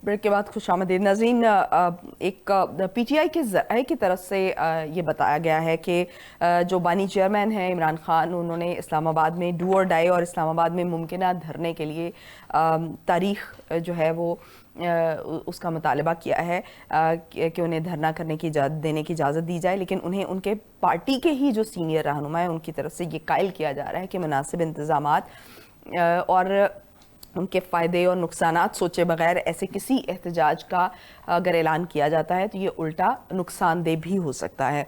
Break کے بعد خوش آمدید ناظرین. ایک پی ٹی آئی کے ذرائع کی طرف سے یہ بتایا گیا ہے کہ جو بانی چیئرمین ہیں عمران خان، انہوں نے اسلام آباد میں ڈو اور ڈائی اور اسلام آباد میں ممکنہ دھرنے کے لیے تاریخ جو ہے وہ اس کا مطالبہ کیا ہے کہ انہیں دھرنا کرنے کی دینے کی اجازت دی جائے، لیکن انہیں ان کے پارٹی کے ہی جو سینئر رہنما ہیں ان کی طرف سے یہ قائل کیا جا رہا ہے کہ مناسب انتظامات اور ان کے فائدے اور نقصانات سوچے بغیر ایسے کسی احتجاج کا اگر اعلان کیا جاتا ہے تو یہ الٹا نقصان دہ بھی ہو سکتا ہے.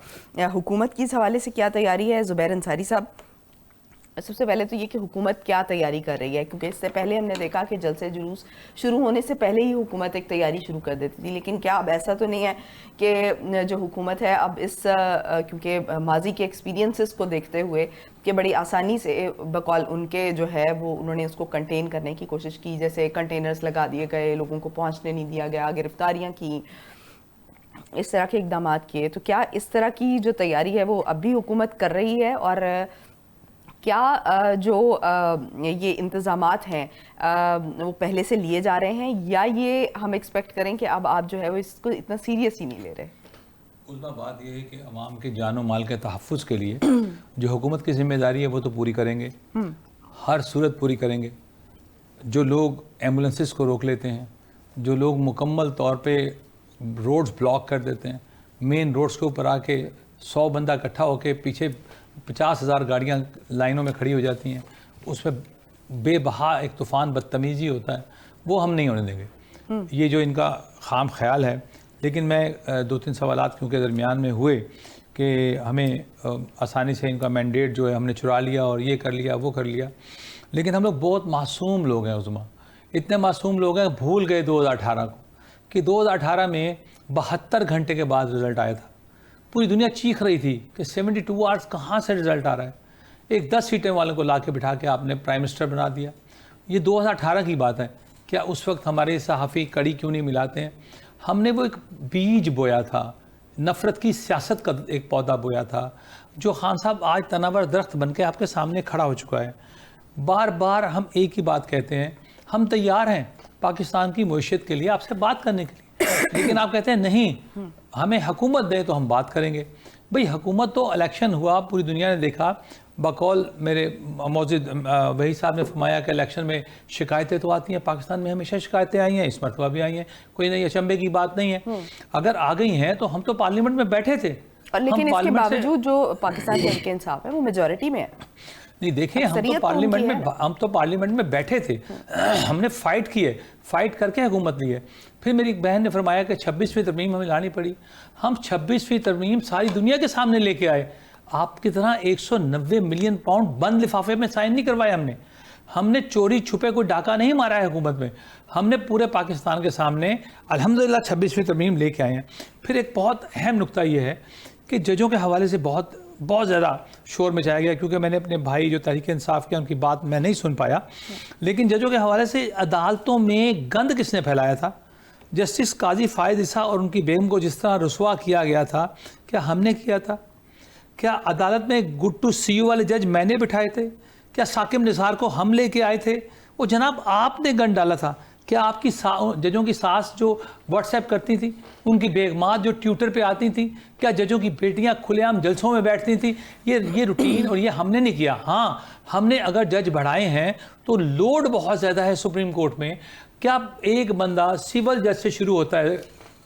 حکومت کی اس حوالے سے کیا تیاری ہے؟ زبیر انصاری صاحب، سب سے پہلے تو یہ کہ حکومت کیا تیاری کر رہی ہے، کیونکہ اس سے پہلے ہم نے دیکھا کہ جلسے جلوس شروع ہونے سے پہلے ہی حکومت ایک تیاری شروع کر دیتی تھی، لیکن کیا اب ایسا تو نہیں ہے کہ جو حکومت ہے اب اس کیونکہ ماضی کے ایکسپیرینسز کو دیکھتے ہوئے کہ بڑی آسانی سے بقول ان کے جو ہے وہ انہوں نے اس کو کنٹین کرنے کی کوشش کی، جیسے کنٹینرز لگا دیے گئے، لوگوں کو پہنچنے نہیں دیا گیا، گرفتاریاں کی، اس طرح کے اقدامات کیے، تو کیا اس طرح کی جو تیاری ہے وہ اب بھی حکومت کر رہی ہے؟ اور کیا جو یہ انتظامات ہیں وہ پہلے سے لیے جا رہے ہیں، یا یہ ہم ایکسپیکٹ کریں کہ اب آپ جو ہے وہ اس کو اتنا سیریس ہی نہیں لے رہے؟ عظمیٰ بات یہ ہے کہ عوام کے جان و مال کے تحفظ کے لیے جو حکومت کی ذمہ داری ہے وہ تو پوری کریں گے، ہر صورت پوری کریں گے. جو لوگ ایمبولنسز کو روک لیتے ہیں، جو لوگ مکمل طور پہ روڈز بلاک کر دیتے ہیں، مین روڈز کے اوپر آ کے 100 بندہ اکٹھا ہو کے پیچھے 50,000 گاڑیاں لائنوں میں کھڑی ہو جاتی ہیں، اس میں بے بہا ایک طوفان بدتمیزی ہوتا ہے، وہ ہم نہیں ہونے دیں گے. یہ جو ان کا خام خیال ہے. لیکن میں 2-3 سوالات کیونکہ درمیان میں ہوئے کہ ہمیں آسانی سے ان کا مینڈیٹ جو ہے ہم نے چرا لیا اور یہ کر لیا وہ کر لیا، لیکن ہم لوگ بہت معصوم لوگ ہیں عظمیٰ. اتنے معصوم لوگ ہیں بھول گئے 2018 کو کہ 2018 میں 72 گھنٹے کے بعد رزلٹ آیا تھا. پوری دنیا چیخ رہی تھی کہ 72 آورز کہاں سے رزلٹ آ رہا ہے. ایک 10 سیٹیں والوں کو لا کے بٹھا کے آپ نے پرائم منسٹر بنا دیا. یہ 2018 کی بات ہے. کیا اس وقت ہمارے صحافی کڑی کیوں نہیں ملاتے ہیں؟ ہم نے وہ ایک بیج بویا تھا، نفرت کی سیاست کا ایک پودا بویا تھا، جو خان صاحب آج تناور درخت بن کے آپ کے سامنے کھڑا ہو چکا ہے. بار بار ہم ایک ہی بات کہتے ہیں، ہم تیار ہیں پاکستان کی معیشت کے لیے آپ سے بات کرنے کے لیے، لیکن آپ کہتے ہیں نہیں ہمیں حکومت دیں تو ہم بات کریں گے. بھئی حکومت تو الیکشن ہوا، پوری دنیا نے دیکھا، بقول میرے موجود وہی صاحب نے فرمایا کہ الیکشن میں شکایتیں تو آتی ہیں. پاکستان میں ہمیشہ شکایتیں آئی ہیں، اس مرتبہ بھی آئی ہیں، کوئی نئی اچنبے کی بات نہیں ہے. اگر آ گئی ہیں تو ہم تو پارلیمنٹ میں بیٹھے تھے، لیکن اس کے باوجود جو پاکستان تحریک انصاف ہے وہ میجورٹی میں ہے. نہیں دیکھیں، ہم تو پارلیمنٹ میں بیٹھے تھے، ہم نے فائٹ کی ہے، فائٹ کر کے حکومت لی ہے. پھر میری ایک بہن نے فرمایا کہ 26ویں ترمیم ہمیں لانی پڑی. ہم 26ویں ترمیم ساری دنیا کے سامنے لے کے آئے. آپ کی طرح 190 ملین پاؤنڈ بند لفافے میں سائن نہیں کروائے ہم نے چوری چھپے کوئی ڈاکہ نہیں مارا ہے حکومت میں. ہم نے پورے پاکستان کے سامنے الحمدللہ 26ویں ترمیم لے کے آئے ہیں. پھر ایک بہت اہم نقطہ یہ ہے کہ ججوں کے حوالے سے بہت زیادہ شور مچایا گیا، کیونکہ میں نے اپنے بھائی جو تحریک انصاف کیا ان کی بات میں نہیں سن پایا. لیکن ججوں کے حوالے سے عدالتوں میں گند کس نے پھیلایا تھا؟ جسٹس قاضی فائد عیسیٰ اور ان کی بیگم کو جس طرح رسوا کیا گیا تھا، کیا ہم نے کیا تھا؟ کیا عدالت میں گڈ ٹو سی یو والے جج میں نے بٹھائے تھے؟ کیا ثاقب نثار کو ہم لے کے آئے تھے؟ وہ جناب آپ نے گن ڈالا تھا. کیا آپ کی ججوں کی ساس جو واٹس ایپ کرتی تھی، ان کی بیگمات جو ٹویٹر پہ آتی تھیں، کیا ججوں کی بیٹیاں کھلے عام جلسوں میں بیٹھتی تھیں؟ یہ روٹین اور یہ ہم نے نہیں کیا. ہاں ہم نے اگر جج بڑھائے ہیں تو لوڈ بہت زیادہ ہے سپریم کورٹ میں. کیا ایک بندہ سول جج سے شروع ہوتا ہے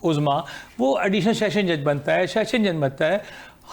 عظمیٰ، وہ ایڈیشنل سیشن جج بنتا ہے، سیشن جج بنتا ہے،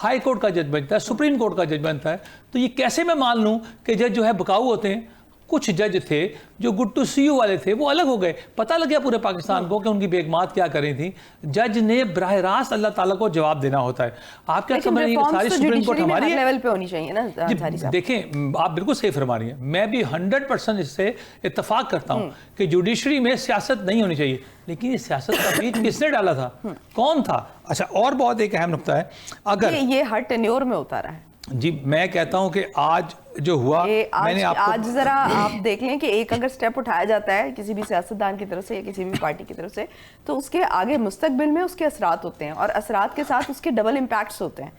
ہائی کورٹ کا جج بنتا ہے، سپریم کورٹ کا جج بنتا ہے. تو یہ کیسے میں مان لوں کہ جج جو ہے بکاؤ ہوتے ہیں؟ کچھ جج تھے جو گڈ ٹو سی یو والے تھے، وہ الگ ہو گئے. پتہ لگ گیا پورے پاکستان کو کہ ان کی بیگمات کیا کریں تھی. جج نے براہ راست اللہ تعالیٰ کو جواب دینا ہوتا ہے. آپ کیا سمجھ رہی ہیں ساری سپریم کورٹ ہماری ہے؟ لیول پہ ہونی چاہیے نا. دیکھیں آپ بالکل صحیح فرما رہی ہیں، میں بھی 100% اس سے اتفاق کرتا ہوں کہ جوڈیشری میں سیاست نہیں ہونی چاہیے. لیکن یہ سیاست کا بیج کس نے ڈالا تھا؟ کون تھا؟ اچھا اور بہت ایک اہم نقطہ ہے، اگر یہ ہر ٹینیور میں ہوتا رہا ہے. جی میں کہتا ہوں کہ آج جو ہوا، میں نے آج ذرا آپ دیکھ لیں کہ ایک اگر سٹیپ اٹھایا جاتا ہے کسی بھی سیاستدان کی طرف سے یا کسی بھی پارٹی کی طرف سے، تو اس کے آگے مستقبل میں اس کے اثرات ہوتے ہیں، اور اثرات کے ساتھ اس کے ڈبل امپیکٹس ہوتے ہیں.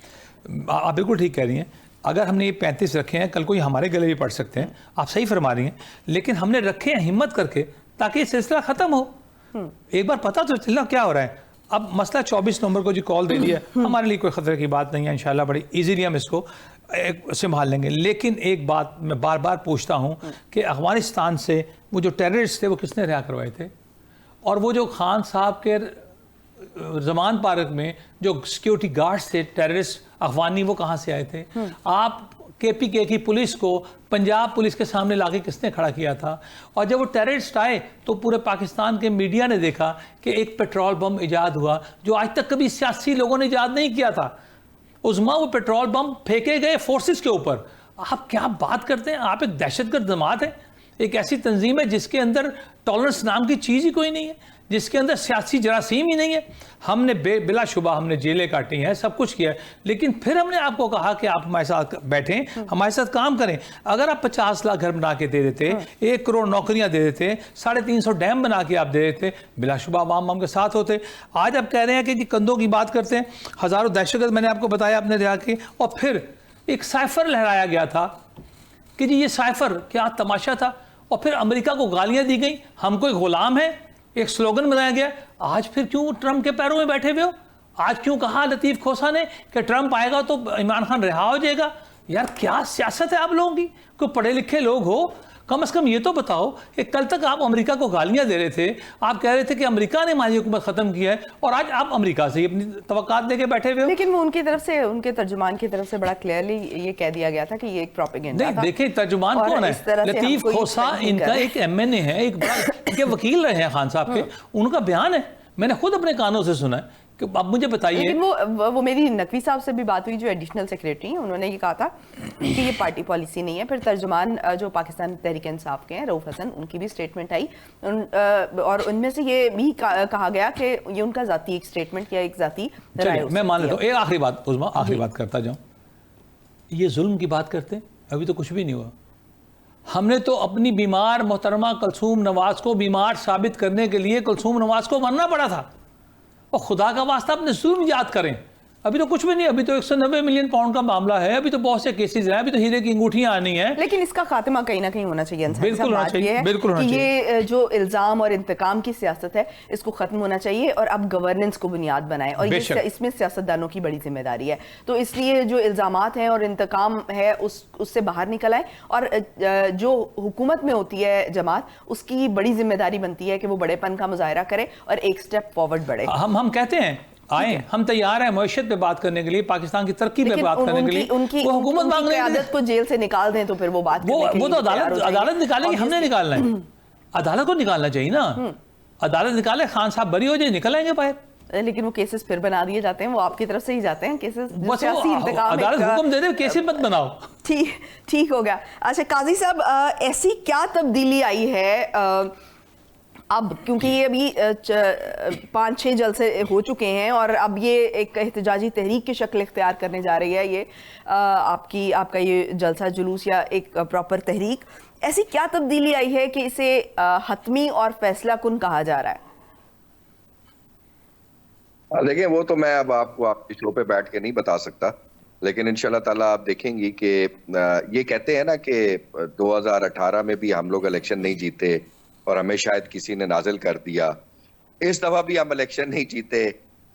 آپ بالکل ٹھیک کہہ رہی ہیں. اگر ہم نے یہ 35 رکھے ہیں، کل کو یہ ہمارے گلے بھی پڑ سکتے ہیں. آپ صحیح فرما رہی ہیں، لیکن ہم نے رکھے ہیں ہمت کر کے تاکہ یہ سلسلہ ختم ہو. ایک بار پتہ تو چلنا کیا ہو رہا ہے. اب مسئلہ 24 نومبر کو جی کال دے دیا, ہمارے لیے کوئی خطرے کی بات نہیں ہے, انشاءاللہ بڑی ایزیلی ہم اس کو سنبھال لیں گے. لیکن ایک بات میں بار بار پوچھتا ہوں کہ افغانستان سے وہ جو ٹیررسٹ تھے وہ کس نے رہا کروائے تھے؟ اور وہ جو خان صاحب کے زمان پارک میں جو سیکیورٹی گارڈز تھے ٹیررسٹ افغانی, وہ کہاں سے آئے تھے؟ آپ KPK کی پولیس کو پنجاب پولیس کے سامنے لا کے کس نے کھڑا کیا تھا؟ اور جب وہ ٹیررسٹ آئے تو پورے پاکستان کے میڈیا نے دیکھا کہ ایک پیٹرول بم ایجاد ہوا جو آج تک کبھی سیاسی لوگوں نے ایجاد نہیں کیا تھا. عظما وہ پیٹرول بم پھینکے گئے فورسز کے اوپر. آپ کیا بات کرتے ہیں؟ آپ ایک دہشت گرد جماعت ہے, ایک ایسی تنظیم ہے جس کے اندر ٹالرنس نام کی چیز ہی کوئی نہیں ہے, جس کے اندر سیاسی جراثیم ہی نہیں ہے. ہم نے بلا شبہ ہم نے جیلیں کاٹی ہیں, سب کچھ کیا ہے, لیکن پھر ہم نے آپ کو کہا کہ آپ ہمارے ساتھ بیٹھیں, ہمارے ساتھ کام کریں. اگر آپ 50 لاکھ گھر بنا کے دے دیتے, 1 کروڑ نوکریاں دے دیتے, 350 ڈیم بنا کے آپ دے دیتے, بلا شبہ عوام ہم کے ساتھ ہوتے. آج آپ کہہ رہے ہیں کہ جی کندھوں کی بات کرتے ہیں, ہزاروں دہشت گرد میں نے آپ کو بتایا اپنے رہا کے, اور پھر ایک سائفر لہرایا گیا تھا کہ جی یہ سائفر کیا تماشا تھا, اور پھر امریکہ کو گالیاں دی گئیں, ہم کوئی غلام ہے, ایک سلوگن بنایا گیا. آج پھر کیوں ٹرمپ کے پیروں میں بیٹھے ہوئے ہو؟ آج کیوں کہا لطیف کھوسا نے کہ ٹرمپ آئے گا تو عمران خان رہا ہو جائے گا؟ یار کیا سیاست ہے آپ لوگوں کی؟ کوئی پڑھے لکھے لوگ ہو, کم از کم یہ تو بتاؤ کہ کل تک آپ امریکہ کو گالیاں دے رہے تھے, آپ کہہ رہے تھے کہ امریکہ نے ہماری حکومت ختم کی ہے, اور آج آپ امریکہ سے ہی اپنی توقعات دے کے بیٹھے ہوئے ہو. لیکن وہ ان کی طرف سے, ان کے ترجمان کی طرف سے بڑا کلیئرلی یہ کہہ دیا گیا تھا کہ یہ ایک پروپیگنڈا تھا. دیکھیں ترجمان کون ہے؟ لطیف کھوسا ان کا ایک MNA ہے, ایک کے وکیل رہے ہیں خان صاحب کے, ان کا بیان ہے, میں نے خود اپنے کانوں سے سنا ہے. کہ اب مجھے بتائیے. لیکن وہ میری نقوی صاحب سے بھی بات ہوئی جو ایڈیشنل سیکریٹری ہیں, انہوں نے یہ کہا تھا کہ یہ پارٹی پالیسی نہیں ہے. پھر ترجمان جو پاکستان تحریک انصاف کے ہیں رؤف حسن, ان کی بھی سٹیٹمنٹ آئی, اور ان میں سے یہ بھی کہا گیا کہ یہ ان کا ذاتی ایک سٹیٹمنٹ یا ایک ذاتی رائے ہو. میں مان لیتا ہوں. ایک آخری بات عظما, آخری بات کرتا جاؤں. یہ ظلم کی بات کرتے ہیں, ابھی تو کچھ بھی نہیں ہوا. ہم نے تو اپنی بیمار محترمہ کلثوم نواز کو بیمار ثابت کرنے کے لیے کلثوم نواز کو مرنا پڑا تھا. اور خدا کا واسطہ اپنے ظلم یاد کریں. ابھی تو کچھ بھی نہیں, ابھی تو 190 ملین پاؤنڈ کا معاملہ ہے, ابھی تو بہت سے کیسز ہیں, ابھی تو ہیرے کی انگوٹھیاں آنی ہیں. لیکن اس کا خاتمہ کہیں نہ کہیں ہونا چاہیے. بالکل ہونا چاہیے, بالکل ہونا چاہیے. یہ جو الزام اور انتقام کی سیاست ہے اس کو ختم ہونا چاہیے, اور اب گورننس کو بنیاد بنائیں, اور اس میں سیاستدانوں کی بڑی ذمہ داری ہے. تو اس لیے جو الزامات ہیں اور انتقام ہے اس سے باہر نکل آئیں, اور جو حکومت میں ہوتی ہے جماعت, اس کی بڑی ذمہ داری بنتی ہے کہ وہ بڑے پن کا مظاہرہ کرے اور ایک سٹیپ فارورڈ بڑھے. ہم کہتے ہیں آئیں, ہم تیار ہیں معیشت پہ بات کرنے کے لیے, پاکستان کی ترقی پہ بات کرنے کے لیے. وہ حکومت مانگ رہی ہے قیادت کو جیل سے نکال دیں تو پھر وہ بات کرنے کے لیے وہ تو عدالت نکالے گی, ہم نے نکالنا ہے. عدالت کو نکالنا چاہیے نا, عدالت نکالے, خان صاحب بری ہو جائے, نکل آئیں گے باہر. لیکن وہ کیسز پھر بنا دیے جاتے ہیں, وہ آپ کی طرف سے ہی جاتے ہیں کیسز. عدالت حکم دے دے کیسز مت بناؤ. ٹھیک ہو گیا. اچھا قاضی صاحب, ایسی کیا تبدیلی آئی ہے اب, کیونکہ یہ ابھی 5-6 جلسے ہو چکے ہیں اور اب یہ ایک احتجاجی تحریک کی شکل اختیار کرنے جا رہی ہے, یہ آپ کا یہ جلسہ جلوس یا ایک پراپر تحریک, ایسی کیا تبدیلی آئی ہے کہ اسے حتمی اور فیصلہ کن کہا جا رہا ہے؟ دیکھیں وہ تو میں اب آپ کو آپ کی شو پہ بیٹھ کے نہیں بتا سکتا, لیکن انشاءاللہ تعالیٰ آپ دیکھیں گی کہ یہ کہتے ہیں نا کہ 2018 میں بھی ہم لوگ الیکشن نہیں جیتے اور ہمیں شاید کسی نے نازل کر دیا, اس دفعہ بھی ہم الیکشن نہیں جیتے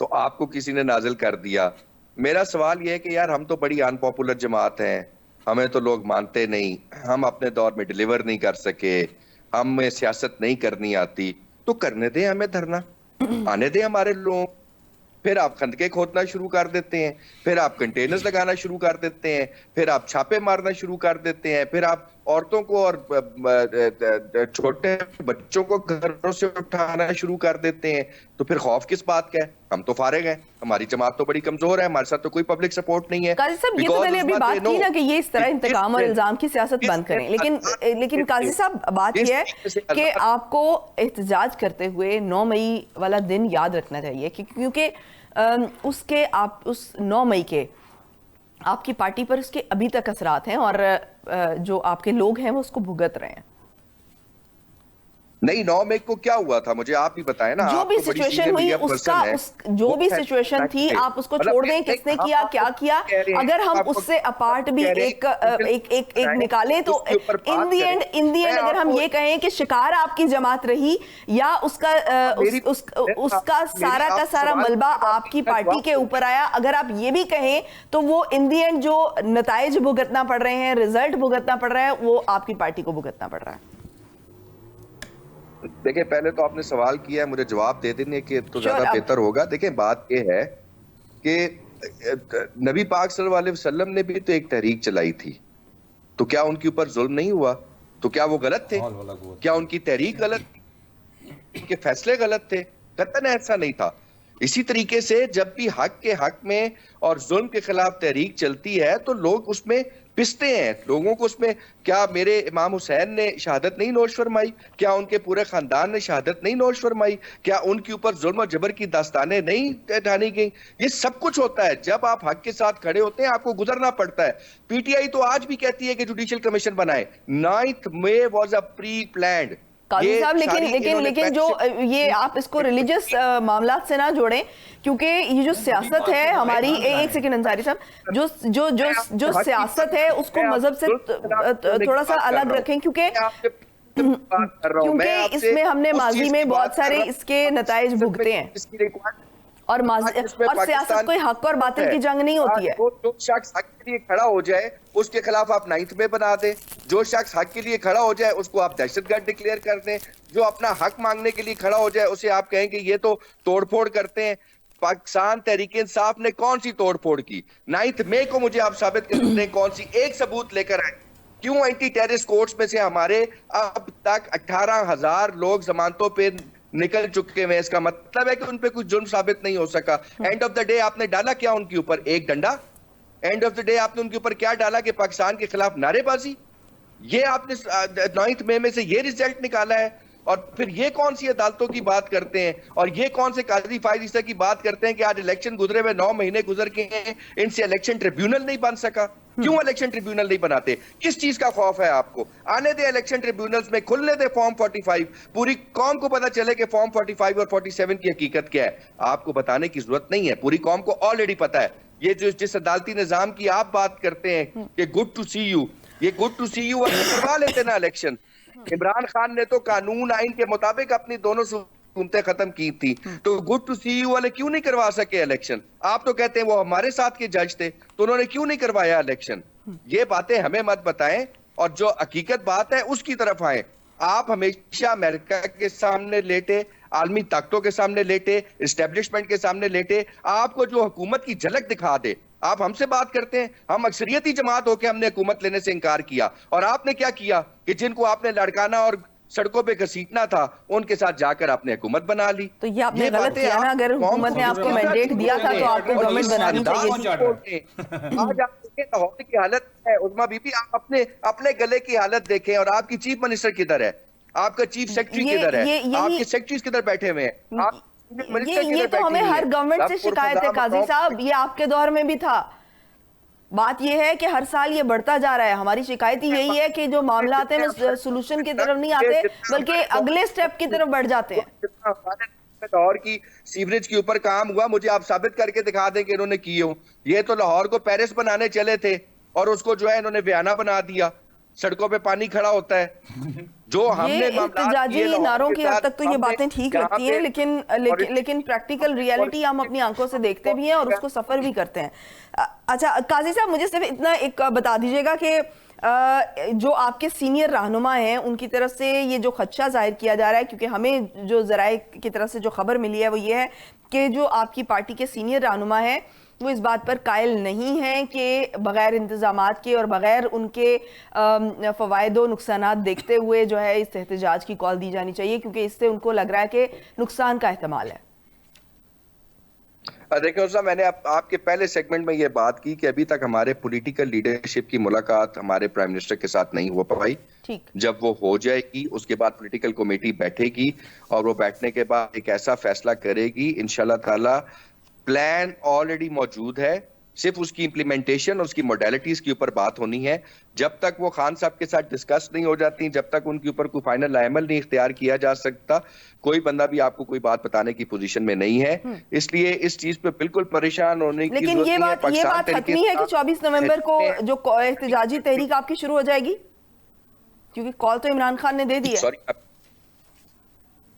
تو آپ کو کسی نے نازل کر دیا. میرا سوال یہ ہے کہ یار ہم تو بڑی ان پاپولر جماعت ہیں, ہمیں تو لوگ مانتے نہیں, ہم اپنے دور میں ڈیلیور نہیں کر سکے, ہمیں سیاست نہیں کرنی آتی, تو کرنے دیں ہمیں دھرنا, آنے دیں ہمارے لوگ. پھر آپ خندقیں کھودنا شروع کر دیتے ہیں, پھر آپ کنٹینرز لگانا شروع کر دیتے ہیں, پھر آپ چھاپے مارنا شروع کر دیتے ہیں, پھر آپ عورتوں کو اور چھوٹے بچوں کو گھروں سے اٹھانا شروع کر دیتے ہیں. تو پھر خوف کس بات کا ہے؟ ہم تو فارغ ہیں, ہماری جماعت تو بڑی کمزور ہے, ہمارے ساتھ تو کوئی پبلک سپورٹ نہیں ہے. قاضی صاحب یہ تو میں نے ابھی بات کی نا کہ یہ اس طرح انتقام اور الزام کی سیاست بند کریں, لیکن قاضی صاحب بات یہ ہے کہ آپ کو احتجاج کرتے ہوئے 9 مئی والا دن یاد رکھنا چاہیے, کیونکہ اس کے آپ اس 9 مئی کے آپ کی پارٹی پر اس کے ابھی تک اثرات ہیں, اور جو آپ کے لوگ ہیں وہ اس کو بھگت رہے ہیں. نہیں 9 مئی کو کیا ہوا تھا مجھے آپ ہی بتائیں نا. جو بھی سچویشن ہوئی جو بھی سچویشن تھی آپ اس کو چھوڑ دیں, کس نے کیا کیا کیا. اگر ہم اس سے اپارٹ بھی ایک نکالیں تو ان دی اینڈ اگر ہم یہ کہیں کہ شکار آپ کی جماعت رہی یا اس کا سارا کا سارا ملبہ آپ کی پارٹی کے اوپر آیا, اگر آپ یہ بھی کہیں تو وہ ان دی اینڈ جو نتائج بھگتنا پڑ رہے ہیں, رزلٹ بھگتنا پڑ رہا ہے, وہ آپ کی پارٹی کو بھگتنا پڑ رہا ہے. دیکھیں پہلے تو آپ نے سوال کیا ہے, مجھے جواب دے دینے کہ تو زیادہ بہتر ہوگا. دیکھیں بات یہ ہے کہ نبی پاک صلی اللہ علیہ وسلم نے بھی تو ایک تحریک چلائی تھی, تو کیا ان کے اوپر ظلم نہیں ہوا؟ تو کیا وہ غلط تھے؟ کیا ان کی تحریک غلط تھی؟ ان کے فیصلے غلط تھے؟ قطعاً ایسا نہیں تھا. اسی طریقے سے جب بھی حق کے حق میں اور ظلم کے خلاف تحریک چلتی ہے تو لوگ اس میں پستے ہیں, لوگوں کو اس میں. کیا میرے امام حسین نے شہادت نہیں نوش فرمائی؟ کیا ان کے پورے خاندان نے شہادت نہیں نوش فرمائی؟ کیا ان کے اوپر ظلم و جبر کی داستانیں نہیں ڈھانی گئیں؟ یہ سب کچھ ہوتا ہے. جب آپ حق کے ساتھ کھڑے ہوتے ہیں آپ کو گزرنا پڑتا ہے. پی ٹی آئی تو آج بھی کہتی ہے کہ جوڈیشل کمیشن بنائے. 9 مئی واز اے پری پلانڈ. قاضی صاحب لیکن جو یہ آپ اس کو ریلیجس معاملات سے نہ جوڑیں, کیونکہ یہ جو سیاست ہے ہماری, ایک سیکنڈ انصاری صاحب, جو سیاست ہے اس کو مذہب سے تھوڑا سا الگ رکھیں, کیونکہ اس میں ہم نے ماضی میں بہت سارے اس کے نتائج بھگتے ہیں, اور سیاست کوئی حق اور باطل کی جنگ نہیں ہوتی ہے. جو شخص حق کے لیے کھڑا ہو جائے اس کے خلاف آپ 9 مئی بنا دیں, جو شخص حق کے لیے کھڑا ہو جائے اس کو آپ دہشت گرد ڈکلیئر کر دیں, جو اپنا حق مانگنے کے لیے کھڑا ہو جائے اسے آپ کہیں کہ یہ تو توڑ پھوڑ کرتے ہیں. پاکستان تحریک انصاف نے کون سی توڑ پھوڑ کی؟ 9 مئی کو مجھے آپ ثابت کر دیں کون سی ایک ثبوت لے کر آئے. کیوں اینٹی ٹیررسٹ کورٹس میں سے ہمارے اب تک 18,000 لوگ ضمانتوں پہ نکل چکے ہیں؟ اس کا مطلب ہے کہ ان پہ کچھ جرم ثابت نہیں ہو سکا. اینڈ آف دا ڈے آپ نے ڈالا کیا ان کے اوپر؟ ایک ڈنڈا. اینڈ آف دا ڈے آپ نے ان کے اوپر کیا ڈالا کہ پاکستان کے خلاف نعرے بازی. یہ آپ نے 9 مئی میں سے یہ ریزلٹ نکالا ہے. اور پھر یہ کون سی عدالتوں کی بات کرتے ہیں, اور یہ کون سے قاضی فائز عیسیٰ کی بات کرتے ہیں کہ آج الیکشن گزرے ہوئے 9 مہینے گزر کے ہیں, ان سے الیکشن ٹریبیونل نہیں بن سکا. کیوں الیکشن ٹریبیونل نہیں بناتے؟ کس چیز کا خوف ہے آپ کو؟ آنے دے الیکشن ٹریبیونلز میں, کھلنے دے فارم 45, پوری قوم کو پتا چلے کہ فارم 45 اور 47 کی حقیقت کیا ہے. آپ کو بتانے کی ضرورت نہیں ہے, پوری قوم کو آلریڈی پتا ہے. یہ جس عدالتی نظام کی آپ بات کرتے ہیں کہ گڈ ٹو سی یو, یہ گڈ ٹو سی یو کروا لیتے نا الیکشن. عمران خان نے تو قانون آئین کے مطابق اپنی دونوں حکومتیں ختم کی تھی, تو گڈ ٹو سی یو والے کیوں نہیں کروا سکے الیکشن؟ آپ تو کہتے ہیں وہ ہمارے ساتھ کے جج تھے, تو انہوں نے کیوں نہیں کروایا الیکشن؟ یہ باتیں ہمیں مت بتائیں, اور جو حقیقت بات ہے اس کی طرف آئیں. آپ ہمیشہ امریکہ کے سامنے لیٹے, عالمی طاقتوں کے سامنے لیٹے, اسٹیبلشمنٹ کے سامنے لیٹے, آپ کو جو حکومت کی جھلک دکھا دے. آپ ہم سے بات کرتے ہیں, ہم اکثریتی جماعت ہو کے ہم نے حکومت لینے سے انکار کیا, اور آپ نے کیا کیا کہ جن کو آپ نے لڑکانا اور سڑکوں پہ گھسیٹنا تھا ان کے ساتھ جا کر آپ نے حکومت بنا لی. تو یہ آپ نے غلط کیا نا, اگر حکومت نے آپ کو مینڈیٹ دیا تھا تو آپ کو گورنمنٹ بنانی چاہیے تھی. آج آپ دیکھیں لاہور کی حالت ہے, عظمیٰ بی بی, آپ اپنے گلے کی حالت دیکھیں, اور آپ کی چیف منسٹر کدھر ہے, آپ کا چیف سیکرٹری کدھر ہے, آپ کے سیکرٹریز کدھر بیٹھے ہوئے ہیں. یہ تو ہمیں ہر گورنمنٹ سے شکایت ہے قاضی صاحب, یہ آپ کے دور میں بھی تھا. بات یہ ہے کہ ہر سال یہ بڑھتا جا رہا ہے. ہماری شکایت یہی ہے کہ جو معاملات ہیں وہ سولوشن کی طرف نہیں آتے بلکہ اگلے سٹیپ کی طرف بڑھ جاتے ہیں. لاہور کی سیوریج کے اوپر کام ہوا, مجھے آپ ثابت کر کے دکھا دیں کہ انہوں نے کیے ہوں. یہ تو لاہور کو پیرس بنانے چلے تھے اور اس کو جو ہے انہوں نے ویانا بنا دیا, سڑکوں پہ پانی کھڑا ہوتا ہے. جو ہم نے احتجاجی نعروں کی حد تک تو یہ باتیں ٹھیک لگتی ہیں, لیکن پریکٹیکل ریالٹی ہم اپنی آنکھوں سے دیکھتے بھی ہیں اور اس کو سفر بھی کرتے ہیں. اچھا قاضی صاحب, مجھے صرف اتنا ایک بتا دیجئے گا کہ جو آپ کے سینئر رہنما ہیں ان کی طرف سے یہ جو خدشہ ظاہر کیا جا رہا ہے, کیونکہ ہمیں جو ذرائع کی طرف سے جو خبر ملی ہے وہ یہ ہے کہ جو آپ کی پارٹی کے سینئر رہنما ہیں وہ اس بات پر قائل نہیں ہیں کہ بغیر انتظامات کے اور بغیر ان کے فوائد و نقصانات دیکھتے ہوئے جو ہے اس احتجاج کی کال دی جانی چاہیے, کیونکہ اس سے ان کو لگ رہا ہے کہ نقصان کا احتمال ہے. دیکھیں عزیزہ, میں نے آپ کے پہلے سیگمنٹ میں یہ بات کی کہ ابھی تک ہمارے پولیٹیکل لیڈرشپ کی ملاقات ہمارے پرائم منسٹر کے ساتھ نہیں ہو پائی. جب وہ ہو جائے گی اس کے بعد پولیٹیکل کمیٹی بیٹھے گی, اور وہ بیٹھنے کے بعد ایک ایسا فیصلہ کرے گی. انشاءاللہ تعالی پلان آلریڈی موجود ہے, صرف اس کی امپلیمنٹیشن اور اس کی موڈیلٹیز کے اوپر بات ہونی ہے. جب تک وہ خان صاحب کے ساتھ ڈسکس نہیں ہو جاتی, جب تک ان کے اوپر کوئی فائنل عمل نہیں اختیار کیا جا سکتا, کوئی بندہ بھی آپ کو کوئی بات بتانے کی پوزیشن میں نہیں ہے. اس لیے اس چیز پہ بالکل پریشان ہونے کی ضرورت نہیں ہے. لیکن یہ بات حتمی ہے کہ 24 نومبر کو جو احتجاجی تحریک آپ کی شروع ہو جائے گی, کیونکہ کال تو عمران خان نے دے دی ہے.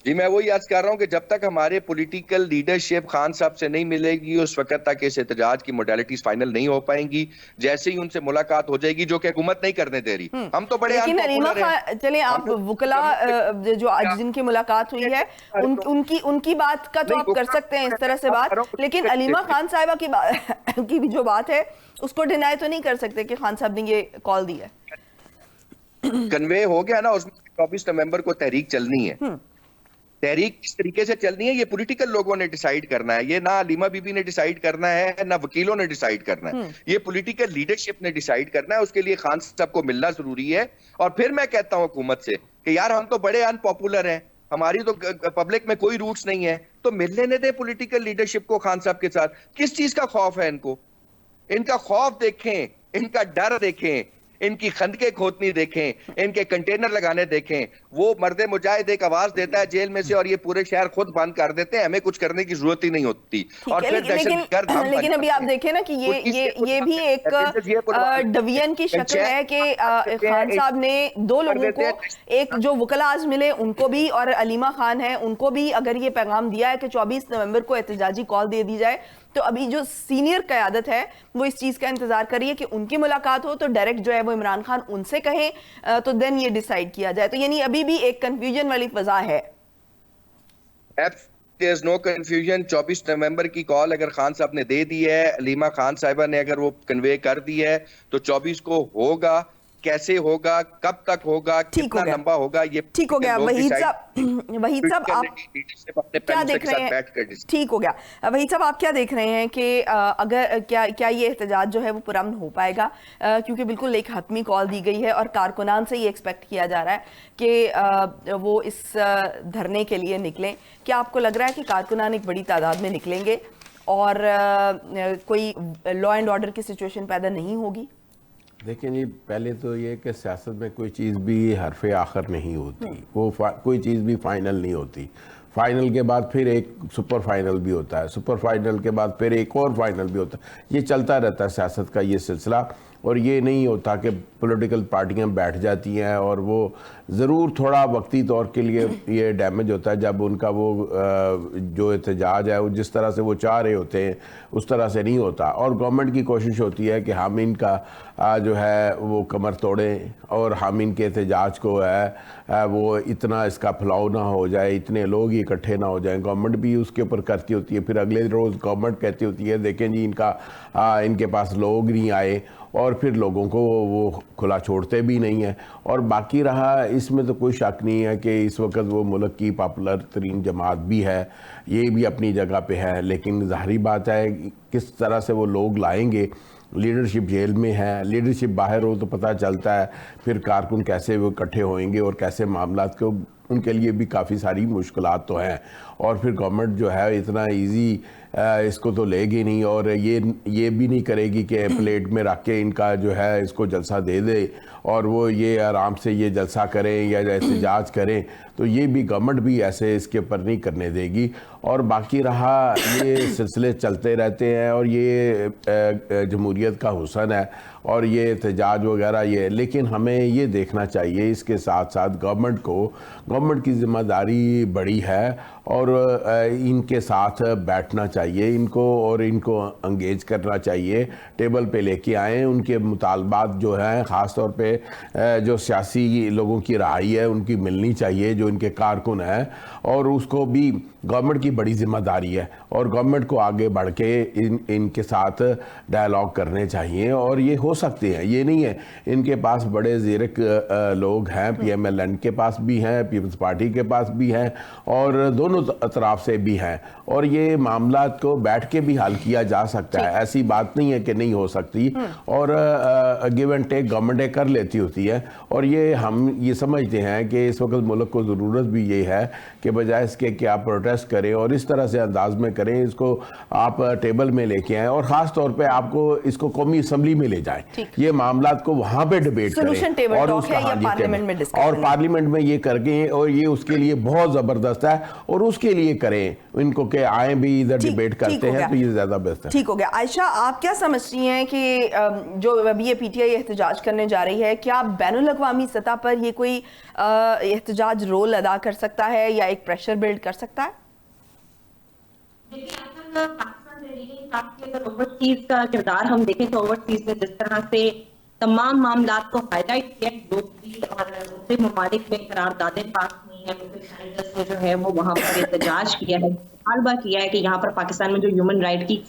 جی میں وہی عرض کر رہا ہوں کہ جب تک ہمارے پولیٹیکل لیڈرشپ خان صاحب سے نہیں ملے گی, اس وقت تک اس احتجاج کی موڈیلٹیز فائنل نہیں ہو پائیں گی. جیسے ہی ان سے ملاقات ہو جائے گی, جو کہ حکومت نہیں کرنے دے رہی, ہم تو بڑے لیکن علیمہ خان, چلیں آپ وکلا جو جن کی ملاقات ہوئی ہے ان کی بات کا تو آپ کر سکتے ہیں اس طرح سے بات, لیکن علیمہ خان صاحبہ کی بھی جو بات ہے اس کو ڈینائی تو نہیں کر سکتے کہ خان صاحب نے یہ کال دی ہے. کنوے ہو گیا نا, اس میں 24 نومبر کو تحریک چلنی ہے. تحریک کس طریقے سے چلنی ہے یہ پولیٹیکل لوگوں نے ڈیسائیڈ کرنا ہے. یہ نہ علیمہ بی بی نے ڈیسائیڈ کرنا ہے, نہ وکیلوں نے ڈیسائیڈ کرنا ہے. یہ پولیٹیکل لیڈرشپ نے ڈیسائیڈ کرنا ہے. اس کے لیے خان صاحب کو ملنا ضروری ہے. اور پھر میں کہتا ہوں حکومت سے کہ یار ہم تو بڑے ان پاپولر ہیں, ہماری تو پبلک میں کوئی روٹس نہیں ہے, تو مل لینے دیں پولیٹیکل لیڈرشپ کو خان صاحب کے ساتھ. کس چیز کا خوف ہے ان کو؟ ان کا خوف دیکھیں, ان کا ڈر دیکھیں, ان کی خندقیں کھودنی دیکھیں, ان کے کنٹینر لگانے دیکھیں. وہ مرد مجاہد ایک آواز دیتا ہے جیل میں سے اور یہ پورے شہر خود بند کر دیتے ہیں, ہمیں کچھ کرنے کی ضرورت ہی نہیں ہوتی. اور پھر دہشت گرد ہم, لیکن ابھی آپ دیکھیں نا کہ یہ بھی ایک ڈویژن کی شکل ہے کہ خان صاحب نے دو لوگوں کو, ایک جو وکلا آج ملے ان کو بھی اور علیمہ خان ہے ان کو بھی اگر یہ پیغام دیا ہے کہ 24 نومبر کو احتجاجی کال دے دی جائے, تو ابھی جو سینئر قیادت ہے وہ اس چیز کا انتظار کریے کہ ان کی ملاقات ہو تو ڈائریکٹ جو ہے وہ عمران خان ان سے کہیں تو دین یہ ڈیسائیڈ کیا جائے. تو یعنی ابھی بھی ایک کنفیوژن والی فضا ہے. there is no confusion. 24 نومبر کی کال اگر خان صاحب نے دے دی ہے, علیمہ خان صاحبہ نے اگر وہ کنوے کر دی ہے, تو 24 کو ہوگا. کیسے ہوگا, کب تک ہوگا, کتنا لمبا ہوگا, یہ ٹھیک ہو گیا. وحید صاحب آپ کیا دیکھ رہے ہیں؟ ٹھیک ہو گیا. وحید صاحب آپ کیا دیکھ رہے ہیں کہ اگر کیا یہ احتجاج جو ہے وہ پرامن ہو پائے گا, کیونکہ بالکل ایک حتمی کال دی گئی ہے اور کارکنان سے یہ ایکسپیکٹ کیا جا رہا ہے کہ وہ اس دھرنے کے لیے نکلیں. کیا آپ کو لگ رہا ہے کہ کارکنان ایک بڑی تعداد میں نکلیں گے اور کوئی لا اینڈ آرڈر کی سچویشن پیدا نہیں ہوگی؟ دیکھیں جی, پہلے تو یہ کہ سیاست میں کوئی چیز بھی حرف آخر نہیں ہوتی, وہ کوئی چیز بھی فائنل نہیں ہوتی. فائنل کے بعد پھر ایک سپر فائنل بھی ہوتا ہے, سپر فائنل کے بعد پھر ایک اور فائنل بھی ہوتا ہے. یہ چلتا رہتا ہے سیاست کا یہ سلسلہ, اور یہ نہیں ہوتا کہ پولیٹیکل پارٹیاں بیٹھ جاتی ہیں اور وہ ضرور تھوڑا وقتی طور کے لیے یہ ڈیمیج ہوتا ہے جب ان کا وہ جو احتجاج ہے وہ جس طرح سے وہ چاہ رہے ہوتے ہیں اس طرح سے نہیں ہوتا. اور گورنمنٹ کی کوشش ہوتی ہے کہ ہم ان کا جو ہے وہ کمر توڑیں اور ہم ان کے احتجاج کو ہے وہ اتنا اس کا پھیلاؤ نہ ہو جائے, اتنے لوگ ہی اکٹھے نہ ہو جائیں. گورنمنٹ بھی اس کے اوپر کرتی ہوتی ہے. پھر اگلے روز گورنمنٹ کہتی ہوتی ہے دیکھیں جی ان کے پاس لوگ نہیں آئے, اور پھر لوگوں کو وہ کھلا چھوڑتے بھی نہیں ہیں. اور باقی رہا اس میں تو کوئی شک نہیں ہے کہ اس وقت وہ ملک کی پاپولر ترین جماعت بھی ہے, یہ بھی اپنی جگہ پہ ہے, لیکن ظاہری بات ہے کس طرح سے وہ لوگ لائیں گے. لیڈرشپ جیل میں ہے, لیڈرشپ باہر ہو تو پتہ چلتا ہے پھر کارکن کیسے وہ اکٹھے ہوئیں گے اور کیسے معاملات کو, ان کے لیے بھی کافی ساری مشکلات تو ہیں. اور پھر گورنمنٹ جو ہے اتنا ایزی اس کو تو لے گی نہیں, اور یہ بھی نہیں کرے گی کہ پلیٹ میں رکھ کے ان کا جو ہے اس کو جلسہ دے دے اور وہ یہ آرام سے یہ جلسہ کریں یا احتجاج کریں. تو یہ بھی گورنمنٹ بھی ایسے اس کے اوپر نہیں کرنے دے گی. اور باقی رہا یہ سلسلے چلتے رہتے ہیں اور یہ جمہوریت کا حسن ہے اور یہ احتجاج وغیرہ یہ, لیکن ہمیں یہ دیکھنا چاہیے اس کے ساتھ ساتھ گورنمنٹ کی ذمہ داری بڑی ہے اور ان کے ساتھ بیٹھنا چاہیے ان کو, اور ان کو انگیج کرنا چاہیے, ٹیبل پہ لے کے آئیں. ان کے مطالبات جو ہیں خاص طور پہ جو سیاسی لوگوں کی رہائی ہے ان کی ملنی چاہیے, جو ان کے کارکن ہیں, اور اس کو بھی گورنمنٹ کی بڑی ذمہ داری ہے اور گورنمنٹ کو آگے بڑھ کے ان کے ساتھ ڈائلاگ کرنے چاہیے. اور یہ ہو سکتے ہیں, یہ نہیں ہے, ان کے پاس بڑے زیرک لوگ ہیں, پی ایم ایل این کے پاس بھی ہیں, پیپلز پارٹی کے پاس بھی ہیں, اور دونوں اطراف سے بھی ہیں, اور یہ معاملات کو بیٹھ کے بھی حل کیا جا سکتا ہے. ایسی بات نہیں ہے کہ نہیں ہو سکتی, اور گیو اینڈ ٹیک گورنمنٹ کر لیتی ہوتی ہے. اور یہ ہم یہ سمجھتے ہیں کہ اس وقت ملک کو ضرورت بھی یہ ہے کہ بجائے اس کے کہ آپ پروٹیسٹ کریں اور اس طرح سے انداز میں کریں, اس کو آپ ٹیبل میں لے کے آئیں اور خاص طور پہ آپ کو اس کو قومی اسمبلی میں لے جائیں, یہ معاملات کو وہاں پہ ڈیبیٹ کریں اور اس کا اور پارلیمنٹ میں یہ کر کے, اور یہ اس کے لیے بہت زبردست ہے اور اس کے لیے کریں ان کو کہ آئیں بھی ادھر ڈیبیٹ کرتے ہیں تو یہ زیادہ بہتر ہے. ٹھیک ہو گیا. عائشہ, آپ کیا سمجھتی ہیں کہ جو ابھی یہ پی ٹی آئی احتجاج کرنے جا رہی ہے, کیا بین الاقوامی سطح پر یہ کوئی احتجاج رول ادا کر سکتا ہے یا ایک پریشر بلڈ کر سکتا ہے؟ اگر اوورسیز کا کردار ہم دیکھیں تو اوورسیز میں جس طرح سے تمام معاملات کو ہائی لائٹ کیا دوسری اور دوسرے ممالک میں قراردادیں پاس ہوئی ہیں, سینیٹرز نے جو ہے وہ وہاں پر احتجاج کیا ہے, مطالبہ کیا ہے کہ یہاں پر پاکستان میں جو ہیومن رائٹ کی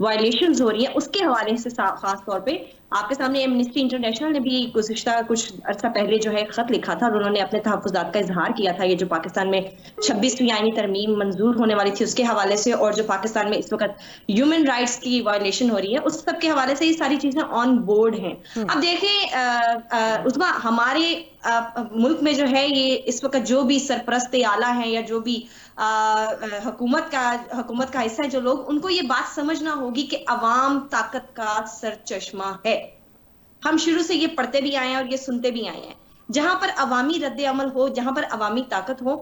وائلیشنز ہو رہی ہیں اس کے حوالے سے خاص طور پہ آپ کے سامنے ایمنسٹی انٹرنیشنل نے بھی گزشتہ کچھ عرصہ پہلے جو ہے خط لکھا تھا اور انہوں نے اپنے تحفظات کا اظہار کیا تھا. یہ جو پاکستان میں 26ویں آئینی ترمیم منظور ہونے والی تھی اس کے حوالے سے اور جو پاکستان میں اس وقت ہیومن رائٹس کی وائلیشن ہو رہی ہے اس سب کے حوالے سے یہ ساری چیزیں آن بورڈ ہیں. اب دیکھیں عظمیٰ, ہمارے ملک میں جو ہے یہ اس وقت جو بھی سرپرست اعلیٰ ہیں یا جو بھی حکومت کا حصہ ہے جو لوگ, ان کو یہ بات سمجھنا ہوگی کہ عوام طاقت کا سر چشمہ ہے. ہم شروع سے یہ پڑھتے بھی آئے ہیں اور یہ سنتے بھی آئے ہیں, جہاں پر عوامی رد عمل ہو, جہاں پر عوامی طاقت ہو,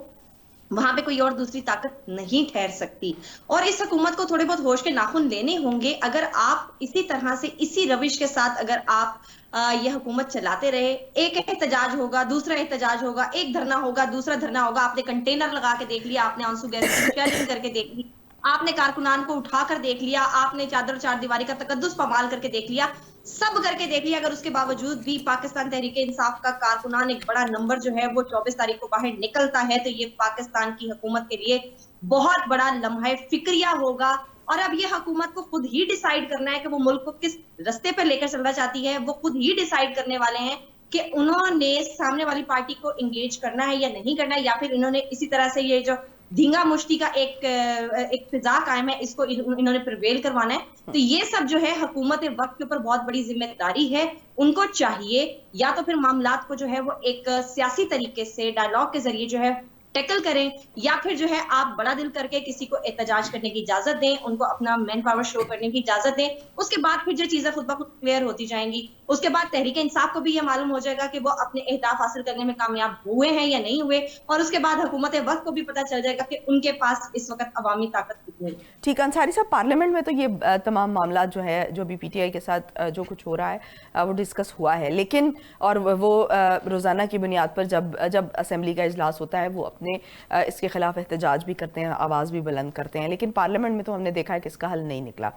وہاں پہ کوئی اور دوسری طاقت نہیں ٹھہر سکتی. اور اس حکومت کو تھوڑے بہت ہوش کے ناخن لینے ہوں گے. اگر آپ اسی طرح سے اسی روش کے ساتھ اگر آپ یہ حکومت چلاتے رہے, ایک احتجاج ہوگا, دوسرا احتجاج ہوگا, ایک دھرنا ہوگا, دوسرا دھرنا ہوگا, آپ نے کنٹینر لگا کے دیکھ لیا, آپ نے آنسو گیس کی شیلنگ کر کے دیکھ لی, آپ نے کارکنان کو اٹھا کر دیکھ لیا, آپ نے چادر چار دیواری کا تقدس پامال کر کے دیکھ لیا, سب کر کے دیکھ لیا. اگر اس کے باوجود بھی پاکستان تحریک انصاف کا کارکنان ایک بڑا نمبر جو ہے وہ 24 تاریخ کو باہر نکلتا ہے تو یہ پاکستان کی حکومت کے لیے بہت بڑا لمحہ فکریہ ہوگا. اور اب یہ حکومت کو خود ہی ڈیسائیڈ کرنا ہے کہ وہ ملک کو کس رستے پر لے کر چلنا چاہتی ہے. وہ خود ہی ڈیسائیڈ کرنے والے ہیں کہ انہوں نے سامنے والی پارٹی کو انگیج کرنا ہے یا نہیں کرنا ہے, یا پھر انہوں نے اسی طرح سے یہ جو دھینگا مشتی کا ایک فضا قائم ہے اس کو انہوں نے پرویل کروانا ہے. تو یہ سب جو ہے حکومت وقت کے اوپر بہت بڑی ذمہ داری ہے. ان کو چاہیے یا تو پھر معاملات کو جو ہے وہ ایک سیاسی طریقے سے ڈائلاگ کے ذریعے جو ہے ٹیکل کریں, یا پھر جو ہے آپ بڑا دل کر کے کسی کو احتجاج کرنے کی اجازت دیں, ان کو اپنا مین پاور شو کرنے کی اجازت دیں. اس کے بعد پھر جو چیزیں خود بخود کلیئر ہوتی جائیں گی. اس کے بعد تحریک انصاف کو بھی یہ معلوم ہو جائے گا کہ وہ اپنے اہداف حاصل کرنے میں کامیاب ہوئے ہیں یا نہیں ہوئے, اور اس کے بعد حکومت وقت کو بھی پتہ چل جائے گا کہ ان کے پاس اس وقت عوامی طاقت کتنی ہے. ٹھیک ہے انصاری صاحب, پارلیمنٹ میں تو یہ تمام معاملات جو ہے جو بھی پی ٹی آئی کے ساتھ جو کچھ ہو رہا ہے وہ ڈسکس ہوا ہے, لیکن اور وہ روزانہ کی بنیاد پر جب اسمبلی کا اجلاس ہوتا ہے وہ اپنے اس کے خلاف احتجاج بھی کرتے ہیں, آواز بھی بلند کرتے ہیں, لیکن پارلیمنٹ میں تو ہم نے دیکھا ہے کہ اس کا حل نہیں نکلا.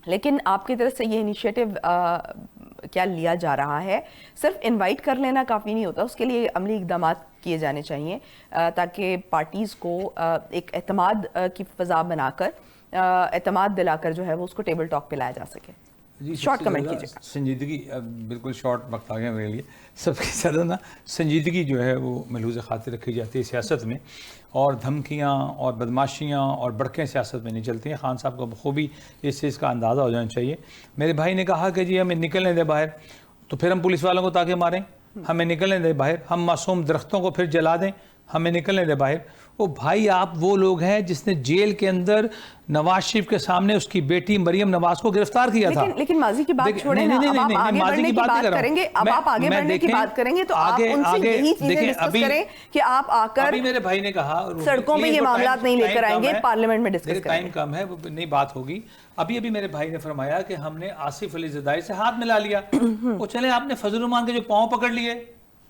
لیکن آپ کی طرف سے یہ انیشیٹو کیا لیا جا رہا ہے؟ صرف انوائٹ کر لینا کافی نہیں ہوتا, اس کے لیے عملی اقدامات کیے جانے چاہیے تاکہ پارٹیز کو ایک اعتماد کی فضا بنا کر, اعتماد دلا کر جو ہے وہ اس کو ٹیبل ٹاک پہ لایا جا سکے. شارٹ کمنٹ کیجیے گا. سنجیدگی, بالکل شارٹ وقت آ گیا میرے لیے. سب سے زیادہ نا سنجیدگی جو ہے وہ ملحوظ خاطر رکھی جاتی ہے سیاست میں, اور دھمکیاں اور بدماشیاں اور بڑکیں سیاست میں نہیں چلتی ہیں. خان صاحب کو بخوبی اس چیز کا اندازہ ہو جانا چاہیے. میرے بھائی نے کہا کہ جی ہمیں نکلنے دے باہر, تو پھر ہم پولیس والوں کو تاکہ ماریں, ہمیں نکلنے دے باہر, ہم معصوم درختوں کو پھر جلا دیں, ہمیں نکلنے دے باہر. وہ بھائی آپ وہ لوگ ہیں جس نے جیل کے اندر نواز شریف کے سامنے اس کی بیٹی مریم نواز کو گرفتار کیا تھا. لیکن ماضی کی بات چھوڑیں نا, اب آپ آگے بڑھنے کی بات کریں گے, اب آپ آگے بڑھنے کی بات کریں گے تو آپ ان سے یہی چیزیں ڈسکس کریں کہ آپ آ کر میرے بھائی نے کہا سڑکوں میں یہ معاملات نہیں لے کر آئیں گے, پارلیمنٹ میں ڈسکس کریں گے. ٹائم کم ہے, وہ نئی بات ہوگی. ابھی میرے بھائی نے فرمایا کہ ہم نے آصف علی زرداری سے ہاتھ ملا لیا. وہ چلے آپ نے فضل الرحمان کے جو پاؤں پکڑ لیے,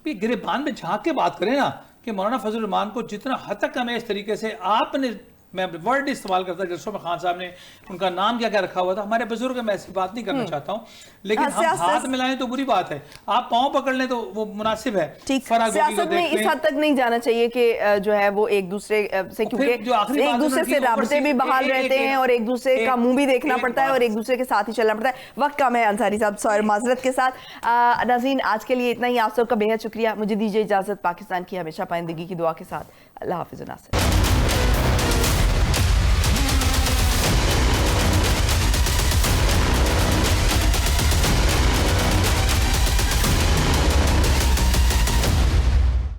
گریبان میں جھانک کے بات کریں نا کہ مولانا فضل الرحمان کو جتنا حد تک ہمیں اس طریقے سے آپ نے, میں ورڈ استعمال کرتا جلسوں میں, خان صاحب نے ان کا نام کیا رکھا ہوا تھا, ہمارے بزرگ, میں ایسی بات نہیں کرنا چاہتا ہوں, لیکن ہم ہاتھ ملائیں تو بری بات ہے, آپ پاؤں پکڑ لیں تو وہ مناسب ہے. سیاست میں اس حد تک نہیں جانا چاہیے کہ جو ہے وہ ایک دوسرے سے, کیونکہ ایک دوسرے سے رابطے بھی بحال رہتے ہیں اور ایک دوسرے کا منہ بھی دیکھنا پڑتا ہے اور ایک دوسرے کے ساتھ ہی چلنا پڑتا ہے. وقت کم ہے انصاری صاحب, سوری معذرت کے ساتھ. ناظرین آج کے لیے اتنا ہی, آپ سب کا بے حد شکریہ. مجھے دیجیے اجازت, پاکستان کی ہمیشہ پائندگی کی دعا کے ساتھ. اللہ حافظ. ناصر.